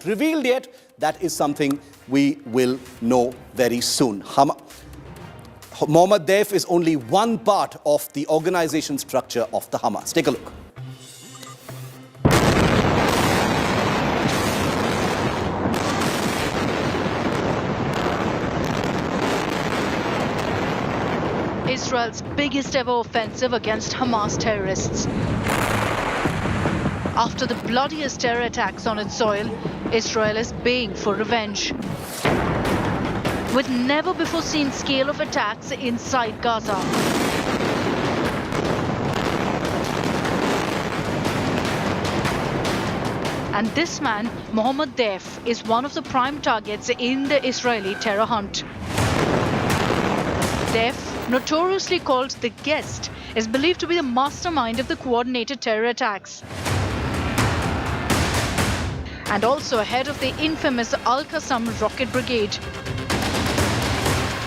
revealed yet. That is something we will know very soon. Mohammed Deif is only one part of the organization structure of the Hamas. Take a look. Israel's biggest ever offensive against Hamas terrorists. After the bloodiest terror attacks on its soil, Israel is baying for revenge. With never before seen scale of attacks inside Gaza. And this man, Mohammed Deif, is one of the prime targets in the Israeli terror hunt. Deif, notoriously called the Guest, is believed to be the mastermind of the coordinated terror attacks. And also head of the infamous Al-Qassam rocket brigade.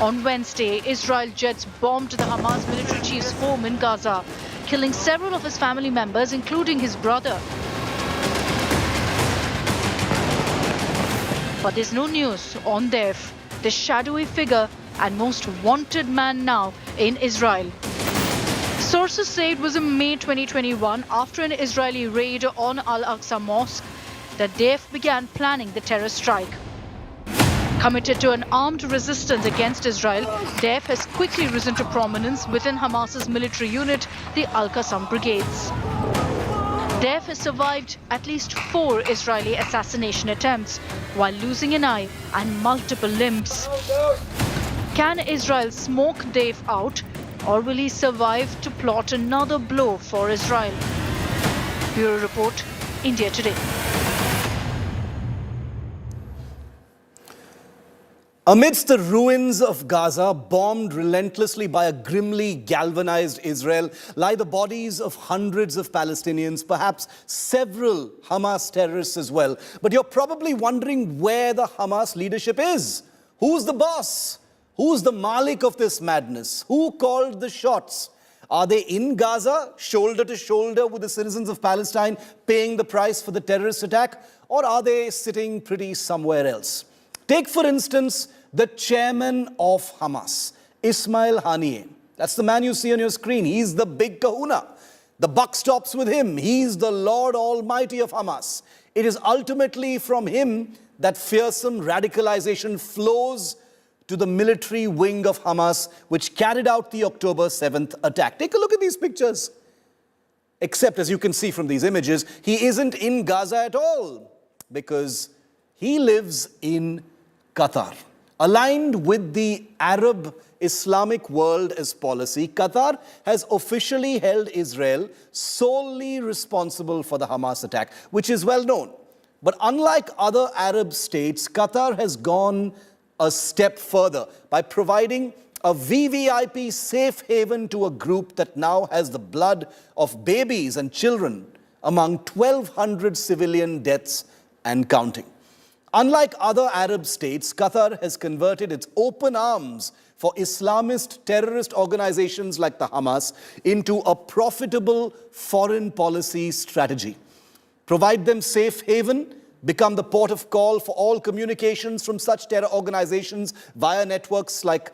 On Wednesday, Israel jets bombed the Hamas military chief's home in Gaza, killing several of his family members, including his brother. But there's no news on Deif, the shadowy figure and most wanted man now in Israel. Sources say it was in May 2021, after an Israeli raid on Al-Aqsa Mosque, that Deif began planning the terror strike. Committed to an armed resistance against Israel, Deif has quickly risen to prominence within Hamas's military unit, the Al-Qassam brigades. Deif has survived at least 4 Israeli assassination attempts, while losing an eye and multiple limbs. Can Israel smoke Deif out, or will he survive to plot another blow for Israel? Bureau Report, India Today. Amidst the ruins of Gaza, bombed relentlessly by a grimly galvanized Israel, lie the bodies of hundreds of Palestinians, perhaps several Hamas terrorists as well. But you're probably wondering where the Hamas leadership is. Who's the boss? Who's the Malik of this madness? Who called the shots? Are they in Gaza, shoulder to shoulder with the citizens of Palestine, paying the price for the terrorist attack? Or are they sitting pretty somewhere else? Take, for instance, the chairman of Hamas, Ismail Haniyeh. That's the man you see on your screen. He's the big kahuna. The buck stops with him. He's the Lord Almighty of Hamas. It is ultimately from him that fearsome radicalization flows to the military wing of Hamas, which carried out the October 7th attack. Take a look at these pictures. Except, as you can see from these images, he isn't in Gaza at all, because he lives in Qatar. Aligned with the Arab Islamic world as policy, Qatar has officially held Israel solely responsible for the Hamas attack, which is well known. But unlike other Arab states, Qatar has gone a step further by providing a VVIP safe haven to a group that now has the blood of babies and children among 1,200 civilian deaths and counting. Unlike other Arab states, Qatar has converted its open arms for Islamist terrorist organizations like the Hamas into a profitable foreign policy strategy. Provide them safe haven, become the port of call for all communications from such terror organizations via networks like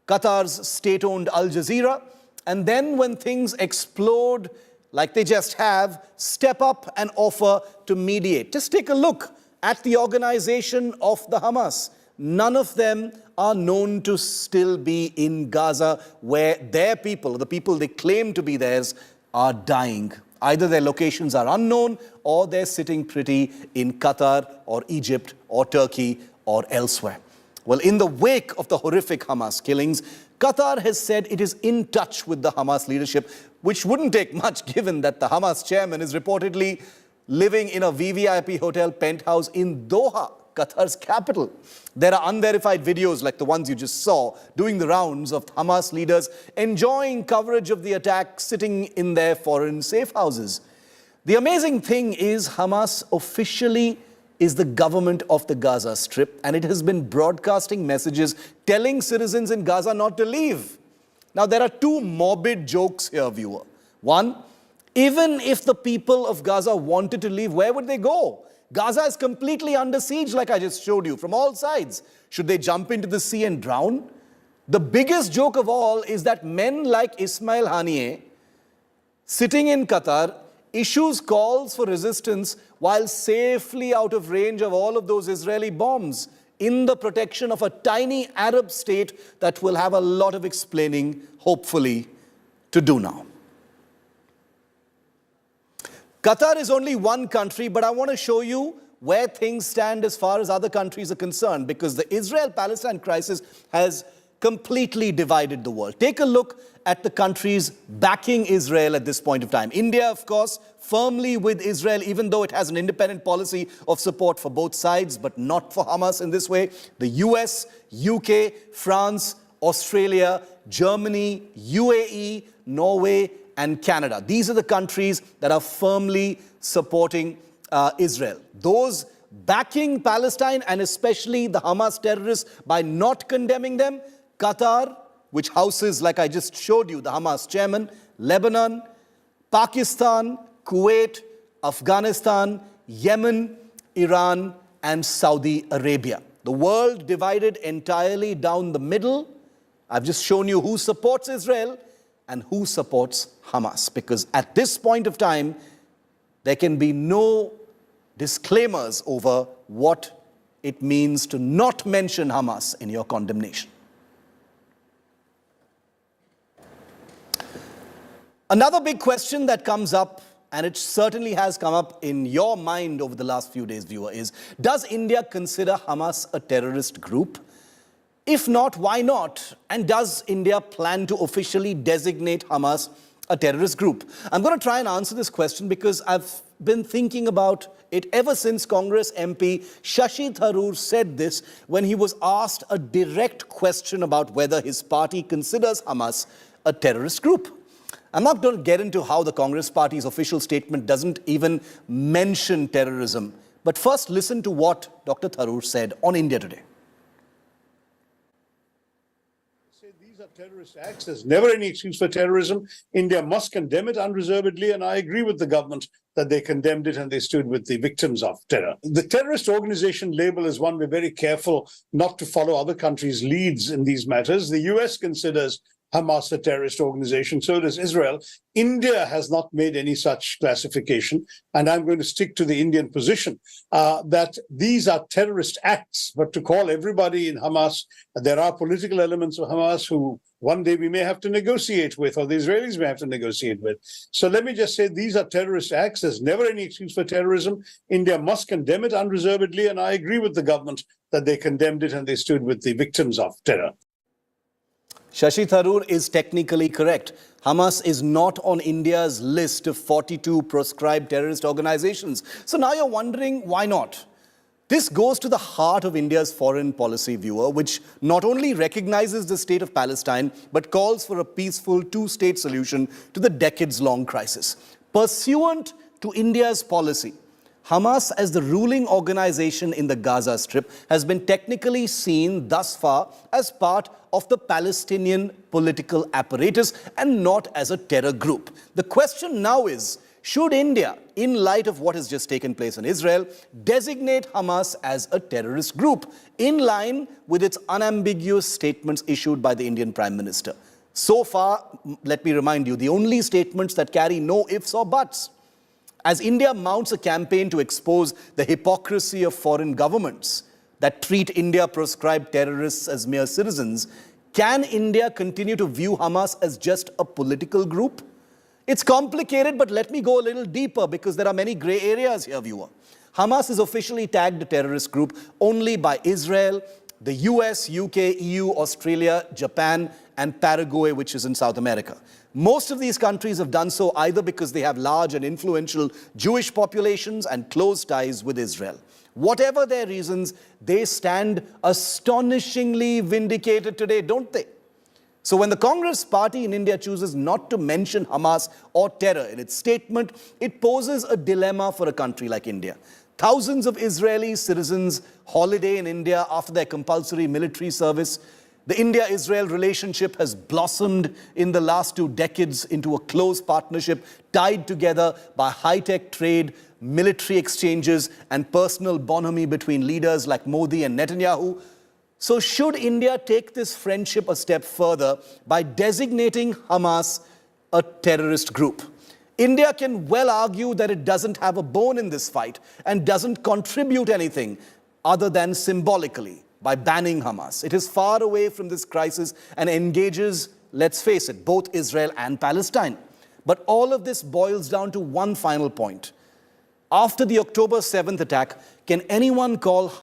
Qatar's state-owned Al Jazeera, and then when things explode like they just have, step up and offer to mediate. Just take a look at the organization of the Hamas. None of them are known to still be in Gaza, where their people, the people they claim to be theirs, are dying. Either their locations are unknown, or they're sitting pretty in Qatar or Egypt or Turkey or elsewhere. Well, in the wake of the horrific Hamas killings, Qatar has said it is in touch with the Hamas leadership, which wouldn't take much given that the Hamas chairman is reportedly living in a VVIP hotel penthouse in Doha, Qatar's capital. There are unverified videos like the ones you just saw doing the rounds of Hamas leaders enjoying coverage of the attack sitting in their foreign safe houses. The amazing thing is Hamas officially is the government of the Gaza Strip, and it has been broadcasting messages telling citizens in Gaza not to leave. Now, there are two morbid jokes here, viewer. One, even if the people of Gaza wanted to leave, where would they go? Gaza is completely under siege, like I just showed you, from all sides. Should they jump into the sea and drown? The biggest joke of all is that men like Ismail Haniyeh, sitting in Qatar, issues calls for resistance while safely out of range of all of those Israeli bombs, in the protection of a tiny Arab state that will have a lot of explaining, hopefully, to do now. Qatar is only one country, but I want to show you where things stand as far as other countries are concerned, because the Israel-Palestine crisis has completely divided the world. Take a look at the countries backing Israel at this point of time. India, of course, firmly with Israel, even though it has an independent policy of support for both sides, but not for Hamas in this way. The US, UK, France, Australia, Germany, UAE, Norway, and Canada. These are the countries that are firmly supporting Israel. Those backing Palestine, and especially the Hamas terrorists, by not condemning them: Qatar, which houses, like I just showed you, the Hamas chairman; Lebanon; Pakistan; Kuwait; Afghanistan; Yemen; Iran; and Saudi Arabia. The world divided entirely down the middle. I've just shown you who supports Israel and who supports Hamas, because at this point of time, there can be no disclaimers over what it means to not mention Hamas in your condemnation. Another big question that comes up, and it certainly has come up in your mind over the last few days, viewer, is: does India consider Hamas a terrorist group? If not, why not? And does India plan to officially designate Hamas a terrorist group? I'm going to try and answer this question because I've been thinking about it ever since Congress MP Shashi Tharoor said this when he was asked a direct question about whether his party considers Hamas a terrorist group. I'm not going to get into how the Congress party's official statement doesn't even mention terrorism. But first, listen to what Dr. Tharoor said on India Today. These are terrorist acts. There's never any excuse for terrorism. India must condemn it unreservedly, and I agree with the government that they condemned it and they stood with the victims of terror. The terrorist organization label is one we're very careful not to follow other countries' leads in these matters. The US considers Hamas a terrorist organization, so does Israel. India has not made any such classification, and I'm going to stick to the Indian position that these are terrorist acts. But to call everybody in Hamas, there are political elements of Hamas who one day we may have to negotiate with, or the Israelis may have to negotiate with. So let me just say these are terrorist acts. There's never any excuse for terrorism. India must condemn it unreservedly, and I agree with the government that they condemned it and they stood with the victims of terror. Shashi Tharoor is technically correct. Hamas is not on India's list of 42 proscribed terrorist organizations. So now you're wondering, why not? This goes to the heart of India's foreign policy, viewer, which not only recognizes the state of Palestine, but calls for a peaceful two-state solution to the decades-long crisis. Pursuant to India's policy, Hamas, as the ruling organization in the Gaza Strip, has been technically seen thus far as part of the Palestinian political apparatus and not as a terror group. The question now is, should India, in light of what has just taken place in Israel, designate Hamas as a terrorist group, in line with its unambiguous statements issued by the Indian Prime Minister? So far, let me remind you, the only statements that carry no ifs or buts. As India mounts a campaign to expose the hypocrisy of foreign governments that treat India-proscribed terrorists as mere citizens, can India continue to view Hamas as just a political group? It's complicated, but let me go a little deeper because there are many gray areas here, viewer. Hamas is officially tagged a terrorist group only by Israel, the US, UK, EU, Australia, Japan, and Paraguay, which is in South America. Most of these countries have done so either because they have large and influential Jewish populations and close ties with Israel. Whatever their reasons, they stand astonishingly vindicated today, don't they? So when the Congress party in India chooses not to mention Hamas or terror in its statement, it poses a dilemma for a country like India. Thousands of Israeli citizens holiday in India after their compulsory military service. The India-Israel relationship has blossomed in the last 2 decades into a close partnership tied together by high-tech trade, military exchanges, and personal bonhomie between leaders like Modi and Netanyahu. So should India take this friendship a step further by designating Hamas a terrorist group? India can well argue that it doesn't have a bone in this fight and doesn't contribute anything other than symbolically by banning Hamas. It is far away from this crisis and engages, let's face it, both Israel and Palestine. But all of this boils down to one final point. After the October 7th attack, can anyone call